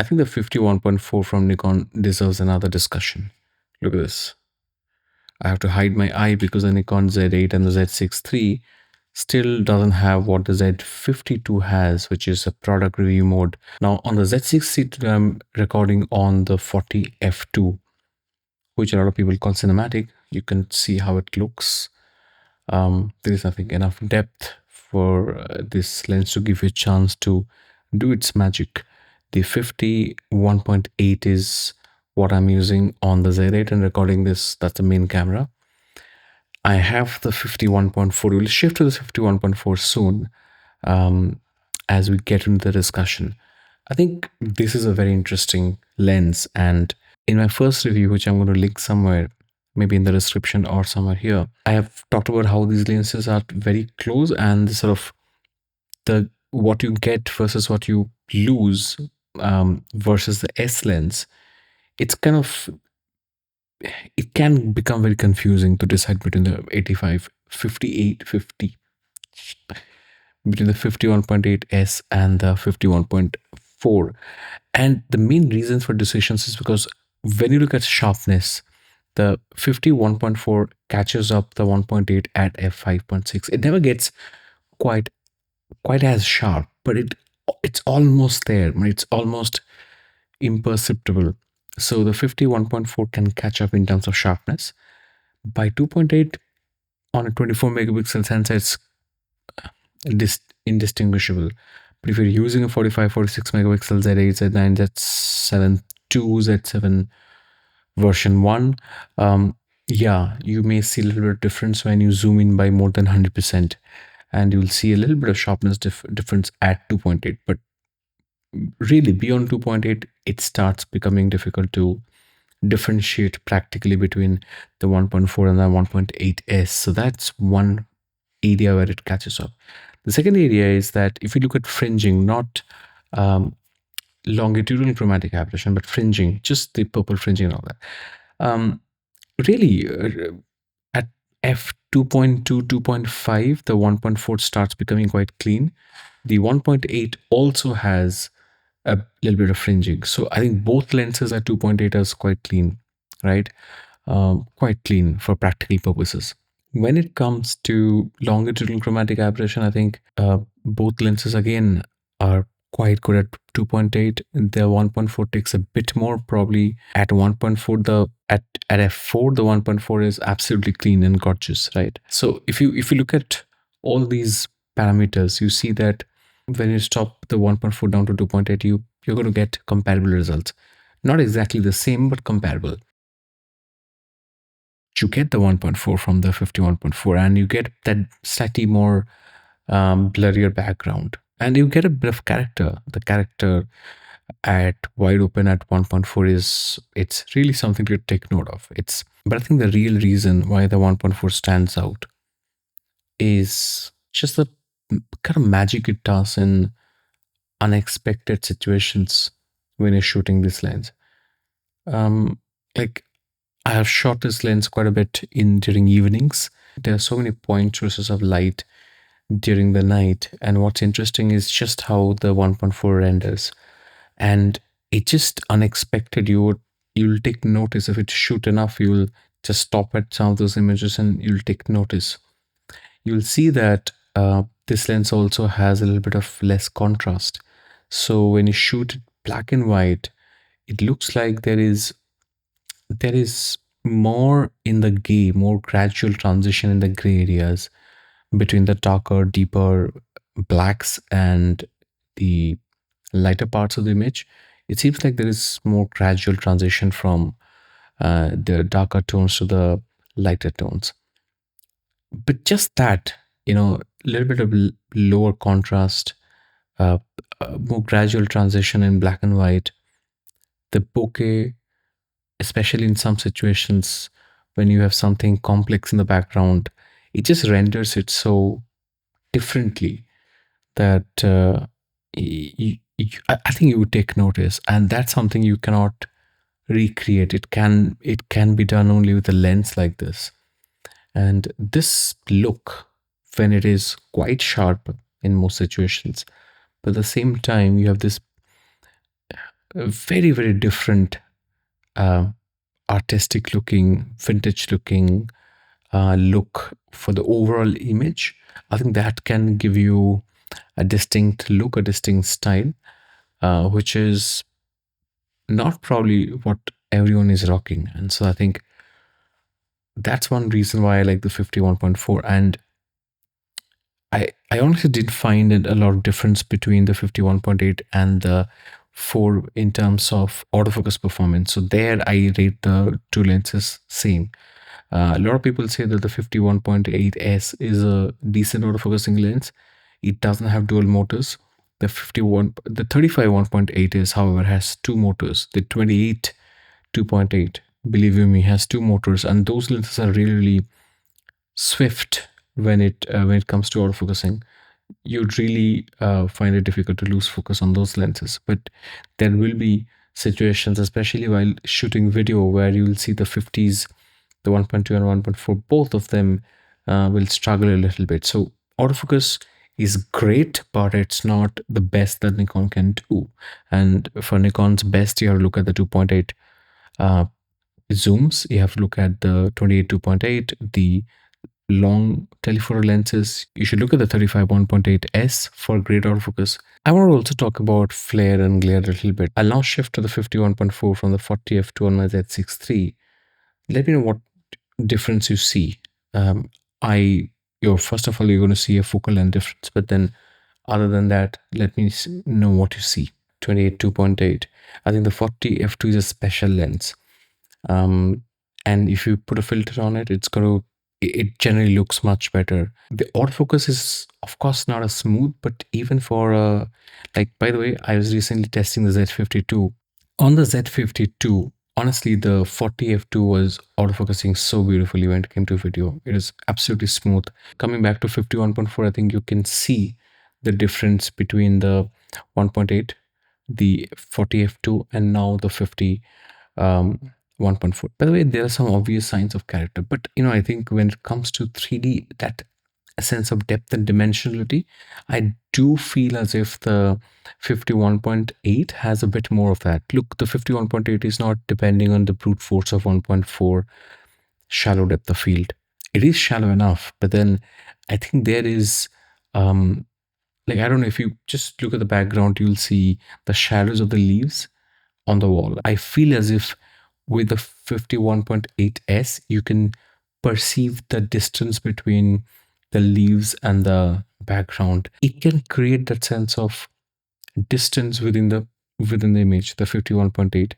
I think the 51.4 from Nikon deserves another discussion. Look at this. I have to hide my eye because the Nikon Z8 and the Z6 III still doesn't have what the Z52 has, which is a product review mode. Now on the Z6 III, I'm recording on the 40 f2, which a lot of people call cinematic. You can see how it looks. There is nothing enough depth for this lens to give you a chance to do its magic. The 51.8 is what I'm using on the Z8 and recording this. That's the main camera. I have the 51.4. We'll shift to the 51.4 soon as we get into the discussion. I think this is a very interesting lens. And in my first review, which I'm going to link somewhere, maybe in the description or somewhere here, I have talked about how these lenses are very close and the sort of the what you get versus what you lose versus the S lens. It's kind of, it can become very confusing to decide between the 85, 58, 50, between the 51.8S and the 51.4. And the main reasons for decisions is because when you look at sharpness, the 51.4 catches up the 1.8 at f5.6. It never gets quite as sharp, but it's almost there. It's almost imperceptible. So the 51.4 can catch up in terms of sharpness. By 2.8 on a 24 megapixel sensor, it's indistinguishable. But if you're using a 45, 46 megapixel Z8, Z9, Z7 II, Z7 version 1, yeah, you may see a little bit of difference when you zoom in by more than 100%. And you'll see a little bit of sharpness difference at 2.8. But really, beyond 2.8, it starts becoming difficult to differentiate practically between the 1.4 and the 1.8S. So that's one area where it catches up. The second area is that if you look at fringing, not longitudinal chromatic aberration, but fringing, just the purple fringing and all that. Really, at f2.2, 2.5, the 1.4 starts becoming quite clean. The 1.8 also has a little bit of fringing. So I think both lenses at 2.8 are quite clean, right? Quite clean for practical purposes. When it comes to longitudinal chromatic aberration, I think both lenses again are quite good at 2.8. The 1.4 takes a bit more, probably at 1.4. At f4, the 1.4 is absolutely clean and gorgeous, right? So if you look at all these parameters, you see that when you stop the 1.4 down to 2.8, you're going to get comparable results. Not exactly the same, but comparable. You get the 1.4 from the 51.4, and you get that slightly more blurrier background, and you get a bit of character. The character at wide open at 1.4 it's really something to take note of. But I think the real reason why the 1.4 stands out is just the kind of magic it does in unexpected situations when you're shooting this lens. Like, I have shot this lens quite a bit during evenings. There are so many point sources of light during the night, and what's interesting is just how the 1.4 renders, and it's just unexpected. You'll take notice if it's shoot enough. You'll just stop at some of those images and you'll take notice. You'll see that this lens also has a little bit of less contrast. So when you shoot it black and white, it looks like there is more in the gray, more gradual transition in the gray areas between the darker, deeper blacks and the lighter parts of the image. It seems like there is more gradual transition from the darker tones to the lighter tones. But just that, a little bit of lower contrast, more gradual transition in black and white, the bokeh, especially in some situations when you have something complex in the background, it just renders it so differently that I think you would take notice, and that's something you cannot recreate. It can be done only with a lens like this. And this look, when it is quite sharp in most situations, but at the same time you have this a very, very different, uh, artistic looking, vintage looking look for the overall image. I think that can give you a distinct look, a distinct style, which is not probably what everyone is rocking. And so I think that's one reason why I like the 51.4. And I honestly did find it a lot of difference between the 51.8 and the 4 in terms of autofocus performance. So there I rate the two lenses same. A lot of people say that the 51.8S is a decent autofocusing lens. It doesn't have dual motors. The 35 1.8 is, however, has two motors. The 28 2.8, believe you me, has two motors, and those lenses are really, really swift when it comes to autofocusing. You'd really find it difficult to lose focus on those lenses. But there will be situations, especially while shooting video, where you will see the 50s, the 1.2 and 1.4, both of them will struggle a little bit. So autofocus is great, but it's not the best that Nikon can do. And for Nikon's best, you have to look at the 2.8 uh, zooms. You have to look at the 28 2.8, the long telephoto lenses. You should look at the 35 1.8S for great autofocus. I want to also talk about flare and glare a little bit. I'll now shift to the 51.4 from the 40 f2 on my Z6 III. Let me know what difference you see. Um, I, you're first of all, you're going to see a focal length difference, but then other than that, let me know what you see. 28 2.8. I think the 40 f2 is a special lens. And if you put a filter on it, it generally looks much better. The autofocus is of course not as smooth, but even for like, by the way, I was recently testing the Z52. On the Z52, honestly, the 40 f2 was autofocusing so beautifully when it came to video. It is absolutely smooth. Coming back to 51.4, I think you can see the difference between the 1.8, the 40 f2, and now the 50 um, 1.4. By the way, there are some obvious signs of character, but I think when it comes to 3D, that sense of depth and dimensionality, I do feel as if the 51.8 has a bit more of that. Look, the 51.8 is not depending on the brute force of 1.4 shallow depth of field. It is shallow enough, but then I think there is like, I don't know, if you just look at the background, you'll see the shadows of the leaves on the wall. I feel as if with the 51.8S, you can perceive the distance between the leaves and the background. It can create that sense of distance within the image, the 51.8.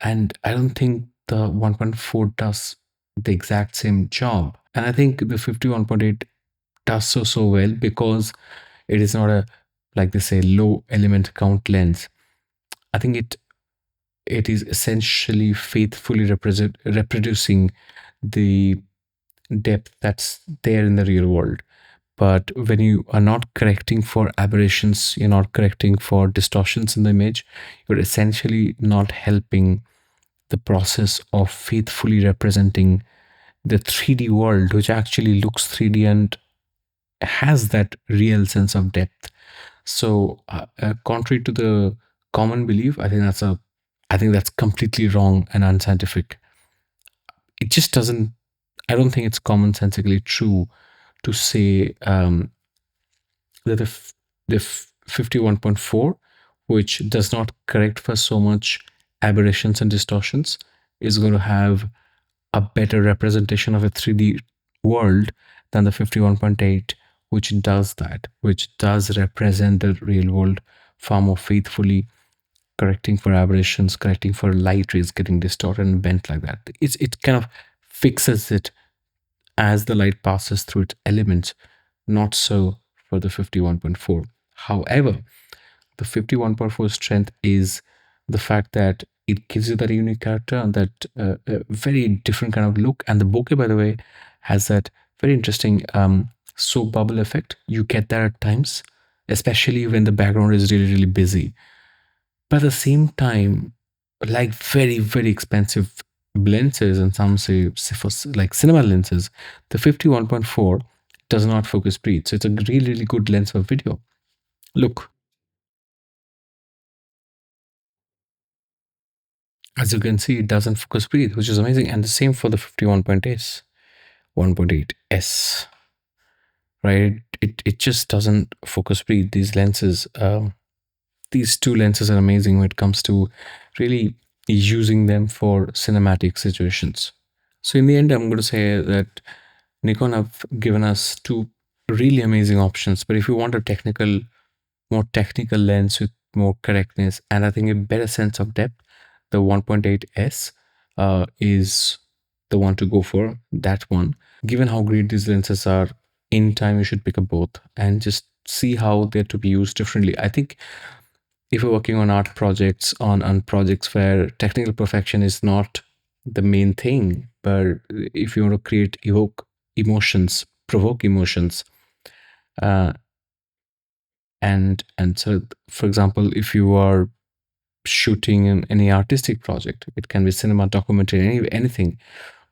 And I don't think the 1.4 does the exact same job. And I think the 51.8 does so well because it is not a, like they say, low element count lens. I think it is essentially faithfully reproducing the depth that's there in the real world. But when you are not correcting for aberrations, you're not correcting for distortions in the image, you're essentially not helping the process of faithfully representing the 3D world, which actually looks 3D and has that real sense of depth. So, contrary to the common belief, I think that's completely wrong and unscientific. It just doesn't. I don't think it's commonsensically true to say that the 51.4, which does not correct for so much aberrations and distortions, is going to have a better representation of a 3D world than the 51.8, which does that, which does represent the real world far more faithfully, correcting for aberrations, correcting for light rays getting distorted and bent like that. It kind of fixes it as the light passes through its elements, not so for the 51.4. However, the 51.4 strength is the fact that it gives you that unique character and that very different kind of look. And the bokeh, by the way, has that very interesting soap bubble effect. You get that at times, especially when the background is really, really busy. But at the same time, like very, very expensive lenses, and some say for like cinema lenses, the 51.4 does not focus breathe. So it's a really, really good lens for video. Look, As you can see, it doesn't focus breathe, which is amazing. And the same for the 1.8S, right? It just doesn't focus breathe. These lenses, these two lenses are amazing when it comes to really using them for cinematic situations. So in the end, I'm going to say that Nikon have given us two really amazing options. But if you want a more technical lens with more correctness and I think a better sense of depth, the 1.8S is the one to go for. That one. Given how great these lenses are, in time you should pick up both and just see how they're to be used differently. I think if you're working on art projects, on projects where technical perfection is not the main thing, but if you want to create, evoke emotions, provoke emotions, uh, and so for example, if you are shooting in any artistic project, it can be cinema, documentary, anything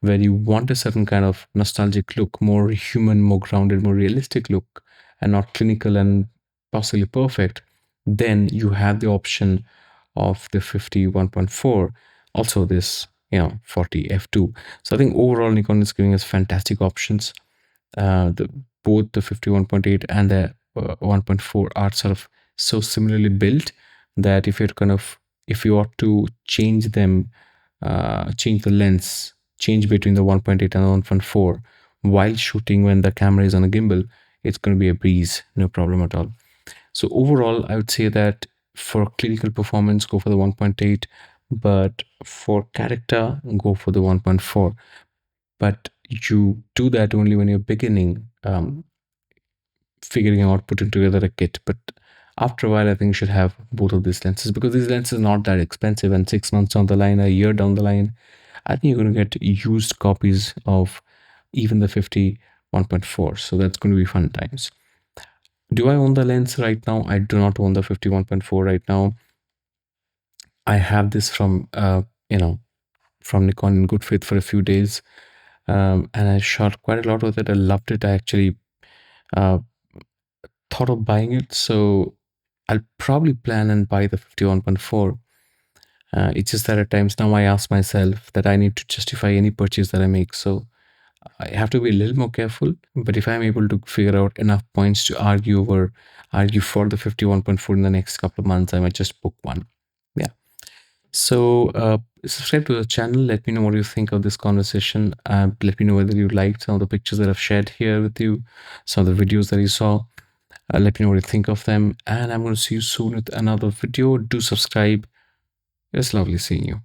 where you want a certain kind of nostalgic look, more human, more grounded, more realistic look, and not clinical and possibly perfect, then you have the option of the 51.4, also this 40 f2. So I think overall Nikon is giving us fantastic options. Both the 51.8 and the 1.4 are sort of so similarly built that if you ought to change them, change the lens, change between the 1.8 and the 1.4 while shooting when the camera is on a gimbal, it's going to be a breeze, no problem at all. So overall, I would say that for clinical performance, go for the 1.8, but for character, go for the 1.4. But you do that only when you're beginning, figuring out putting together a kit. But after a while, I think you should have both of these lenses because these lenses are not that expensive. And 6 months down the line, a year down the line, I think you're going to get used copies of even the 51.4. So that's going to be fun times. Do I own the lens right now? I do not own the 51.4 right now. I have this from Nikon in good faith for a few days, and I shot quite a lot with it. I loved it. I actually uh, thought of buying it, so I'll probably plan and buy the 51.4. It's just that at times now I ask myself that I need to justify any purchase that I make, so I have to be a little more careful. But if I'm able to figure out enough points to argue for the 51.4 in the next couple of months, I might just book one. Yeah. So subscribe to the channel. Let me know what you think of this conversation. Let me know whether you liked some of the pictures that I've shared here with you, some of the videos that you saw. Let me know what you think of them. And I'm going to see you soon with another video. Do subscribe. It's lovely seeing you.